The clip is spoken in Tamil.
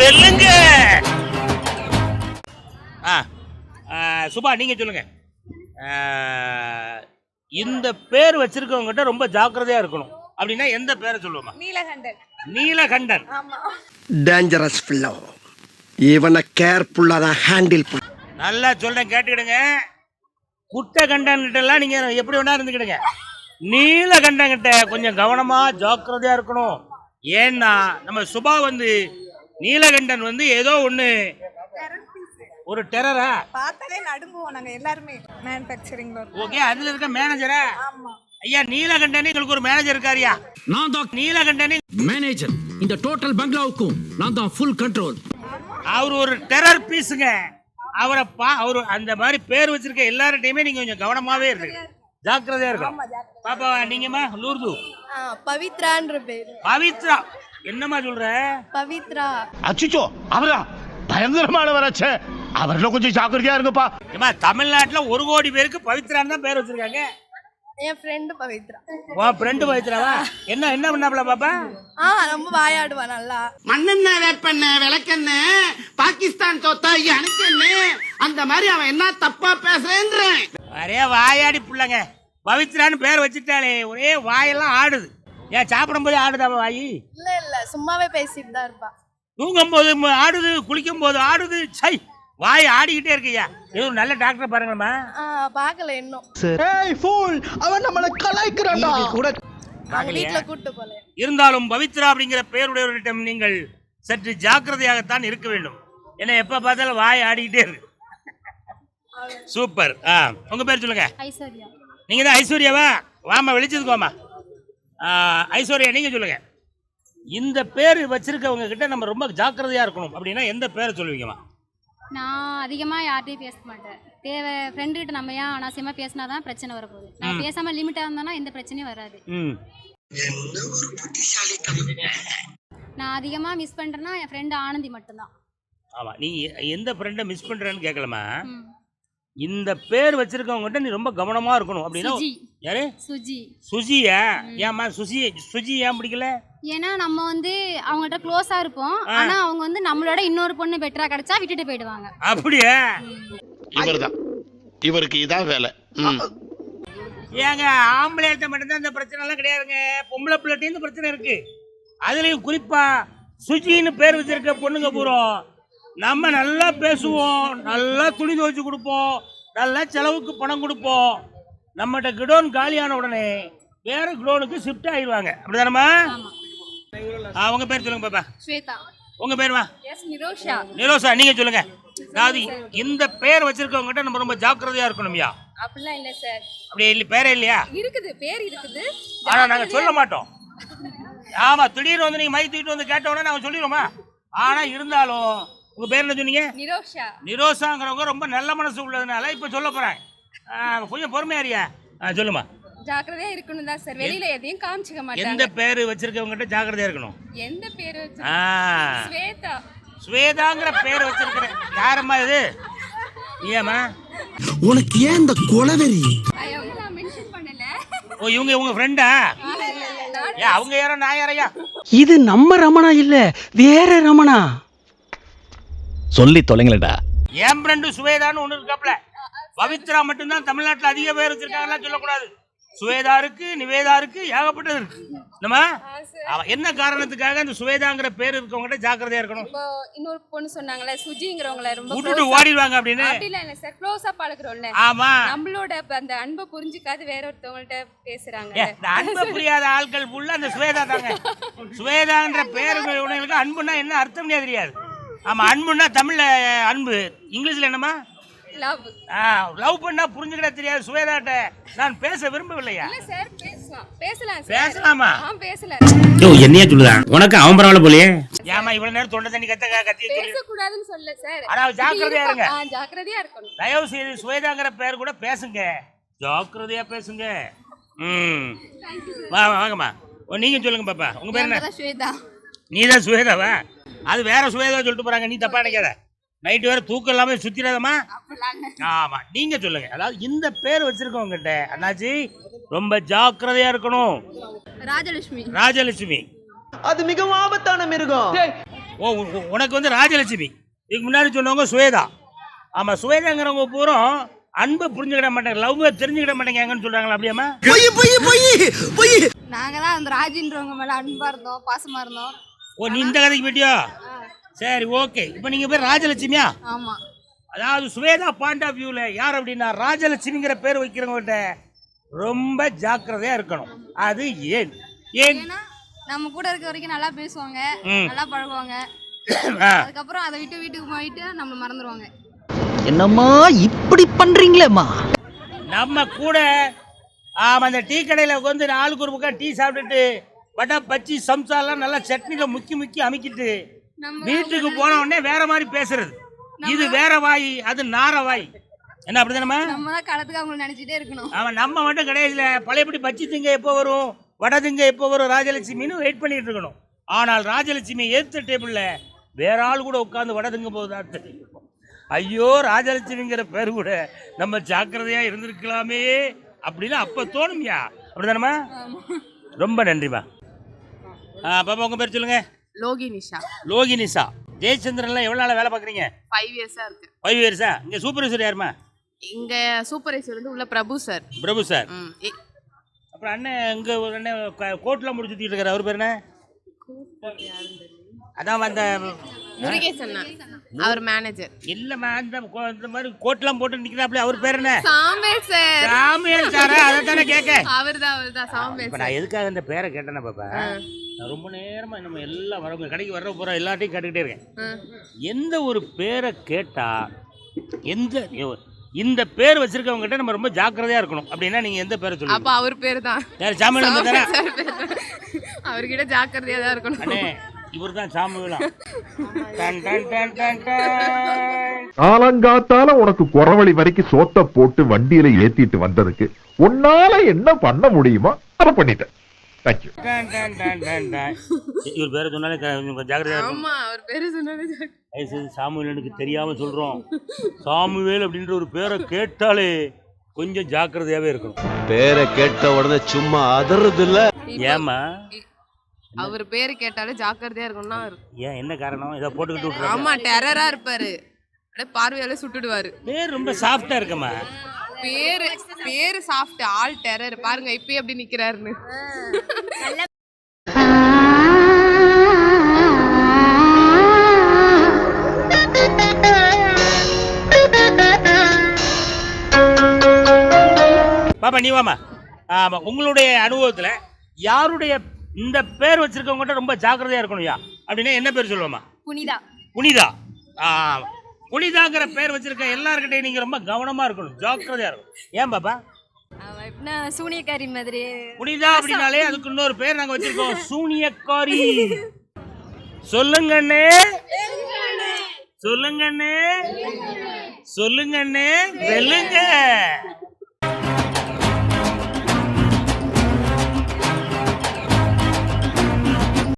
வெல்லுங்க. சுபா நீங்க சொல்லுங்க. இந்த பேர் வச்சிருக்கவங்ககிட்ட ரொம்ப ஜாக்கிரதையா இருக்கணும் அப்படின்னா எந்த பேரை சொல்லுவோமா? நீலகண்டன். நீலகண்டன் டேஞ்சரஸ் பிள்ளை. இவனை கேர்ஃபுல்லா தான் ஹேண்டில் பண்ண. நல்லா சொல்றேன் கேட்டுக்கிடுங்க. குட்டகண்டன் கிட்ட எல்லாம் நீங்க எப்படி வேணா இருந்துக்கிடுங்க. நீலகண்டன் கிட்ட கொஞ்சம் கவனமா ஜாக்கிரதையா இருக்கணும். ஏன்னா நம்ம சுபா நீலகண்டன் ஏதோ ஒண்ணு ஒரு டெரரா பார்த்தாலே நடுங்குவோம் நாங்க எல்லாரும். மேனுஃபேக்சரிங்ல ஓகே, அதுல இருக்க மேனேஜரா? ஆமா ஐயா, நீலகண்டனே உங்களுக்கு ஒரு மேனேஜர் இருக்காரியா? நான் தான் நீலகண்டனே மேனேஜர். இந்த டோட்டல் பங்களாவுக்கும் நான் தான் ஃபுல் கண்ட்ரோல். அவர் ஒரு டெரர் பீஸுங்க. அவரு அந்த மாதிரி பேர் வச்சிருக்க எல்லார்ட்டையுமே நீங்க கொஞ்சம் கவனமாவே இருக்கு, ஜாக்கிரதையா இருக்கும். பாப்பா நீங்கம்மா? லூர்து பவித்ரான்ற பேர். பவித்ரா என்னம்மா சொல்ற? பவித்ரா. அச்சோ, அவரா பயங்கரமானவராச்சே. அவர்ல கொஞ்சம் ஜாக்கிரதையா இருங்கப்பா. ஏமா, தமிழ்நாட்டுல 1 கோடி பேருக்கு பவித்ரான்னு தான் பேர் வச்சிருக்காங்க. என் ஃப்ரெண்ட் பவித்ரா. உன் ஃப்ரெண்ட் பவித்ராவா? என்ன பண்ணாப்ல பாப்பா? ரொம்ப வாயாடுவா நல்லா. மண்ணெண்ண வேப்பெண்ண விளக்கெண்ண பாகிஸ்தான் தோத்தா எனக்கு அந்த மாதிரி அவன் என்ன தப்பா பேசுறேன்றேன். ஒரே வாயாடி புள்ளங்க. பவித்ரான்னு பேர் வச்சுட்டாலே ஒரே வாயெல்லாம் ஆடுது. ஏன் சாப்பிடும் போது ஆடுதா வாயி? இல்ல சும்மாவே பேசிட்டு தான் இருப்பா. தூங்கும் போது ஆடுது, குளிக்கும் போது ஆடுது. சை, வாய் ஆடிக்கிட்டே இருக்கியா? இது ஒரு நல்ல டாக்டர் பாருங்கம்மா. பாக்கல இன்னும். ஏய் ஃபூல், அவன் நம்மள கலாய்க்கறான்டா. கூட வீட்ல கூட்டி போல. இருந்தாலும் பவித்ரா அப்படிங்கிற பெயருடையவர்களிடம் நீங்கள் சற்று ஜாக்கிரதையாகத்தான் இருக்க வேண்டும். ஏன்னா எப்ப பார்த்தாலும் வாய் ஆடிக்கிட்டே இருக்கு. சூப்பர். உங்க பேர் சொல்லுங்க. ஐஸ்வர்யா. நீங்க தான் ஐஸ்வர்யாவா? வாமா, வெளிச்சதுக்கு வாமா. ஐஸ்வர்யா நீங்க சொல்லுங்க. இந்த பேர் வச்சிருக்கவங்க கிட்ட நம்ம ரொம்ப ஜாக்கிரதையா இருக்கணும் அப்படின்னா எந்த பேரை சொல்லுவீங்கம்மா? நான் அதிகமாக யார்கிட்டையும் பேச மாட்டேன். தேவை ஃப்ரெண்டுகிட்ட நம்ம ஏன் அனாவசியமாக பேசினா தான் பிரச்சனை வரப்போகுது. நான் பேசாமல் லிமிட்டாக இருந்தோன்னா எந்த பிரச்சனையும் வராது. நான் அதிகமாக மிஸ் பண்ணுறேன்னா என் ஃப்ரெண்டு ஆனந்தி மட்டும்தான். ஆமாம், நீ எந்த ஃப்ரெண்டை மிஸ் பண்ணுறேன்னு கேட்கலாமா? இந்த பேர் வச்சிருக்கவங்ககிட்ட நீ ரொம்ப கவனமாக இருக்கணும் அப்படின்னா யாரு? சுஜி. சுஜியா? ஏம்மா சுஜி ஏன் பிடிக்கல? ஏன்னா நம்ம அவங்ககிட்ட க்ளோஸா இருப்போம். ஆனா அவங்க நம்மளோட இன்னொரு பொண்ணு பெட்டரா கிடைச்சா விட்டுட்டு போயிடுவாங்க. அப்படியே? இவர்தான், இவருக்கு இதான் வேலை. ஏங்க, ஆம்பளைகிட்ட மட்டும்தான் இந்த பிரச்சனை எல்லாம் கிடையாதுங்க. பொம்பளை பிள்ளைட்டையும் இந்த பிரச்சனை இருக்கு. அதுலயும் குறிப்பா சுஜின்னு பேர் வச்சிருக்க பொண்ணுங்க பூரா நம்ம நல்லா பேசுவோம், நல்லா துணி துவைச்சு கொடுப்போம், நல்லா செலவுக்கு பணம் கொடுப்போம். நம்மகிட்ட கிடோன் காலியான உடனே வேற கிடோனுக்கு ஷிஃப்ட் ஆயிடுவாங்க. அப்படிதானம்மா? உங்க பேர் சொல்லுங்க பாப்பா. ஸ்வேதா. உங்க பேருமா? எஸ் நிரோஷா. நிரோஷா நீங்க சொல்லுங்க. அதாவது இந்த பேர் வச்சிருக்கவங்க கிட்ட நம்ம ரொம்ப ஜாக்கிரதையா இருக்கணும்யா. அப்படிலாம் இல்ல சார். அப்படியே இல்ல, பேரே இல்லையா? இருக்குது, பேர் இருக்குது. ஆனா நாங்க சொல்ல மாட்டோம். ஆமா, திடீர்னு நீங்க மை தூக்கிட்டு கேட்ட உடனே நாங்க சொல்லிடுவோமா? ஆனா இருந்தாலும் உங்க பேர் என்ன சொன்னீங்க? நிரோஷா. நிரோஷாங்கிறவங்க ரொம்ப நல்ல மனசு உள்ளதுனால இப்ப சொல்ல போறேன். கொஞ்சம் பொறுமையாரியா சொல்லுமா. ஜாக்கிரதையா இருக்கணும் தான் சார். வெளியில எதையும் காமிச்சிக்க மாட்டாங்க. எந்த பேர் வச்சிருக்கவங்க கிட்ட ஜாக்கிரதையா இருக்கணும்? எந்த பேர் வச்சு? ஸ்வேதா. ஸ்வேதாங்கிற பேர் வச்சிருக்கிறேன். யாரம்மா இது? ஏமா உனக்கு ஏன் இந்த கொலவெறி? நான் மென்ஷன் பண்ணல. ஓ, இவங்க உங்க ஃப்ரெண்டா? அவங்க யாரோ நான் யாரையா? இது நம்ம ரமணா இல்ல, வேற ரமணா. சொல்லி தொலைங்களடா. என் ஃப்ரெண்டு சுவேதான்னு ஒண்ணு இருக்காப்ல. பவித்ரா மட்டும்தான் தமிழ்நாட்டுல அதிக பேர் வச்சிருக்காங்கலாம் சொல்லக்கூடாது. சுவேதா இருக்கு, நிவேதா இருக்கு, ஏகப்பட்டது இருக்கு. என்ன காரணத்துக்காக அந்த சுவேதாங்கிற பேர் இருக்கவங்க ஜாக்கிரதையா இருக்கணும்? இன்னொரு பொண்ணு சொன்னாங்கல்ல, சுஜிங்கிறவங்கள ரொம்ப விட்டுட்டு ஓடிடுவாங்க அப்படின்னு. அப்படிலாம் இல்ல சார், க்ளோஸா பழகுறோம்ல. ஆமா, நம்மளோட அந்த அன்பை புரிஞ்சுக்காது வேற ஒருத்தவங்கள்ட்ட பேசுறாங்க. இந்த அன்பை புரியாத ஆட்கள் ஃபுல்லா அந்த சுவேதா தாங்க. சுவேதான்ற பேர் உனக்கு அன்புன்னா என்ன அர்த்தம் தெரியாது. ஆமா, அன்புன்னா தமிழ்ல அன்பு, இங்கிலீஷ்ல என்னமா? லவ். லவ் பண்ணா புரிஞ்சுக்கிட தெரியாது. சுவேதாட்ட நான் பேச விரும்பவில்லையா? இல்ல சார், பேசலாம் சார். பேசலாமா? பேசலாம். என்னையா சொல்லுதான் உனக்கு அவன் பரவாயில்ல போலயே. ஏமா இவ்வளவு நேரம் தொண்டை தண்ணி கத்தி பேச கூடாதுன்னு சொல்ல சார். ஆனா ஜாக்கிரதையா இருங்க. ஜாக்கிரதையா இருக்கணும். தயவு செய்து சுவேதாங்கிற பேர் கூட பேசுங்க, ஜாக்கிரதையா பேசுங்க. வாங்கம்மா, நீங்க சொல்லுங்க பாப்பா. உங்க பேர் என்ன? ஸ்வேதா. நீதான் சுவேதாவா? அது வேற சுவேதா சொல்லிட்டு போறாங்க, நீ தப்பா நினைக்காத. நைட்டு வேற தூக்கம் இல்லாம சுத்திராதமா? ஆமா, நீங்க சொல்லுங்க. அதாவது இந்த பேர் வச்சிருக்கவங்க கிட்ட அண்ணாச்சி ரொம்ப ஜாக்கிரதையா இருக்கணும். ராஜலட்சுமி. ராஜலட்சுமி அது மிகவும் ஆபத்தான மிருகம். உனக்கு வந்து ராஜலட்சுமி, இதுக்கு முன்னாடி சொன்னவங்க சுவேதா. ஆமா, சுவேதாங்கிறவங்க பூரா அன்பை புரிஞ்சுக்கிட மாட்டாங்க, லவ் தெரிஞ்சுக்கிட மாட்டேங்கன்னு சொல்றாங்களா? அப்படியாமா? நாங்க தான் அந்த ராஜின்றவங்க மேல அன்பா இருந்தோம், பாசமா இருந்தோம். நீ இந்த கதைக்கு போயிட்டியோ? சரி, ஓகே. இப்போ நீங்க பேர் ராஜலட்சுமியா? ஆமா. அதாவது சுவேதா பாயிண்ட் ஆஃப் வியூல யார் அப்படின்னா ராஜலட்சுமிங்கிற பேர் வைக்கிறவங்ககிட்ட ரொம்ப ஜாக்கிரதையா இருக்கணும். அது ஏன்? நம்ம கூட இருக்க வரைக்கும் நல்லா பேசுவாங்க, நல்லா பழகுவாங்க. அதுக்கப்புறம் அதை விட்டு வீட்டுக்கு போயிட்டு நம்ம மறந்துடுவாங்க. என்னம்மா இப்படி பண்றீங்களேம்மா? நம்ம கூட அந்த டீ கடையில வந்து ஆளுக்கு ஒரு பக்கம் டீ சாப்பிட்டுட்டு வடை பச்சி சம்சாலாம் நல்லா சட்னியில முக்கி அமுக்கிட்டு வீட்டுக்கு போன உடனே வேற மாதிரி பேசுறது. இது வேற வாய், அது நார வாய். என்ன அப்படிதானமா? நம்ம தான் காலத்துக்கு அவங்க நினைச்சிட்டே இருக்கணும். அவன் நம்ம மட்டும் கிடையாதுல, பழையபடி பச்சி திங்க எப்போ வரும், வடை திங்க எப்போ வரும் ராஜலட்சுமின்னு வெயிட் பண்ணிட்டு இருக்கணும். ஆனால் ராஜலட்சுமி ஏத்த டேபிள்ல வேற ஆள் கூட உட்காந்து வடை திங்க போகுதான் தெரியும். ஐயோ, ராஜலட்சுமிங்கிற பேர் கூட நம்ம ஜாக்கிரதையா இருந்திருக்கலாமே அப்படின்னு அப்ப தோணும்யா. அப்படிதானமா? ரொம்ப நன்றிமா. பாப்பா உங்க பேர் சொல்லுங்க. லோகினிஷா. லோகினிஷா. ஜெயச்சந்திரன்ல எவ்வளவு நாளா வேலை பாக்குறீங்க? 5 இயர்ஸா இருக்கு. 5 இயர்ஸா? இங்க சூப்பர்வைசர் யாருமா? இங்க சூப்பர்வைசர் வந்து உள்ள பிரபு சார். பிரபு சார். அப்புறம் அண்ணன் இங்க ஒரு அண்ணன் கோட்ல முடிச்சுட்டு இருக்காரு, அவர் பேர் என்ன? அதான் அந்த முருகேசன், அவர் மேனேஜர். இல்லம்மா, இந்த மாதிரி கோட்லாம் போட்டு நிக்கிறாப்ல, அவர் பேர் என்ன? சாம்பேல் சார். சாமியல் சாரா? அதை தானே கேட்க. அவர்தான் சாம்பேல். இப்ப நான் எதுக்காக இந்த பேரை கேட்டேன்னா பாப்பா, நான் ரொம்ப நேரமா நம்ம எல்லாம் வரவங்க கடைக்கு வர போற எல்லாத்தையும் கேட்டுக்கிட்டே இருக்கேன். எந்த ஒரு பேரை கேட்டா இந்த பேர் வச்சிருக்கவங்க கிட்ட நம்ம ரொம்ப ஜாக்கிரதையா இருக்கணும் அப்படின்னா நீங்க எந்த பேரை சொல்லுங்க? அப்ப அவர் பேர் தான். சாமியல் நம்பர் தானே? அவர்கிட்ட ஜாக்கிரதையா தான் இருக்கணும். அண்ணே, இவர் தான் சாமியலாம். காலங்காத்தால உனக்கு குறவழி வரைக்கும் சோத்த போட்டு வண்டியில ஏத்திட்டு வந்ததுக்கு உன்னால என்ன பண்ண முடியுமோ அதை பண்ணிட்டேன். தேங்க்யூ. இவர் பேரை சொன்னாலே ஜாக்கிரதையா இருக்கும். ஆமா, அவர் பேரு சொன்னாலே சாமுவேலுக்கு தெரியாம சொல்றோம். சாமுவேல் அப்படின்ற ஒரு பேரை கேட்டாலே கொஞ்சம் ஜாக்கிரதையாவே இருக்கணும். பேரை கேட்ட உடனே சும்மா அதறது இல்ல. ஏமா? அவர் பேரு கேட்டாலே ஜாக்கிரதையா இருக்கணும்னா. ஏன், என்ன காரணம்? இதை போட்டுக்கிட்டு விட்டுறாரு. ஆமா, டெரரா இருப்பாரு, பார்வையால சுட்டுடுவாரு. பேர் ரொம்ப சாஃப்டா இருக்கமா? பேரு சாஃப்ட், ஆல் டெரர். பாருங்க இப்ப எப்படி நிக்கிறாருன்னு. பாப்பா நீ வாமா. ஆமா, உங்களுடைய அனுபவத்துல யாருடைய இந்த பேர் வச்சிருக்கவங்க ரொம்ப ஜாக்கிரதையா இருக்கணும்யா அப்படின்னா என்ன பேர் சொல்லுவாமா? புனிதா. புனிதா. புனிதாங்கிற பேர் வச்சிருக்க எல்லார்கிட்டையும் நீங்க ரொம்ப கவனமா இருக்கணும், ஜாக்கிரதையா இருக்கணும். ஏன் பாப்பா? எப்படின்னா சூனியக்காரி மாதிரி. புனிதா அப்படின்னாலே அதுக்கு இன்னொரு பேர் நாங்க வச்சிருக்கோம், சூனியக்காரி. சொல்லுங்கண்ணே, சொல்லுங்கண்ணே, சொல்லுங்கண்ணே, வெல்லுங்க.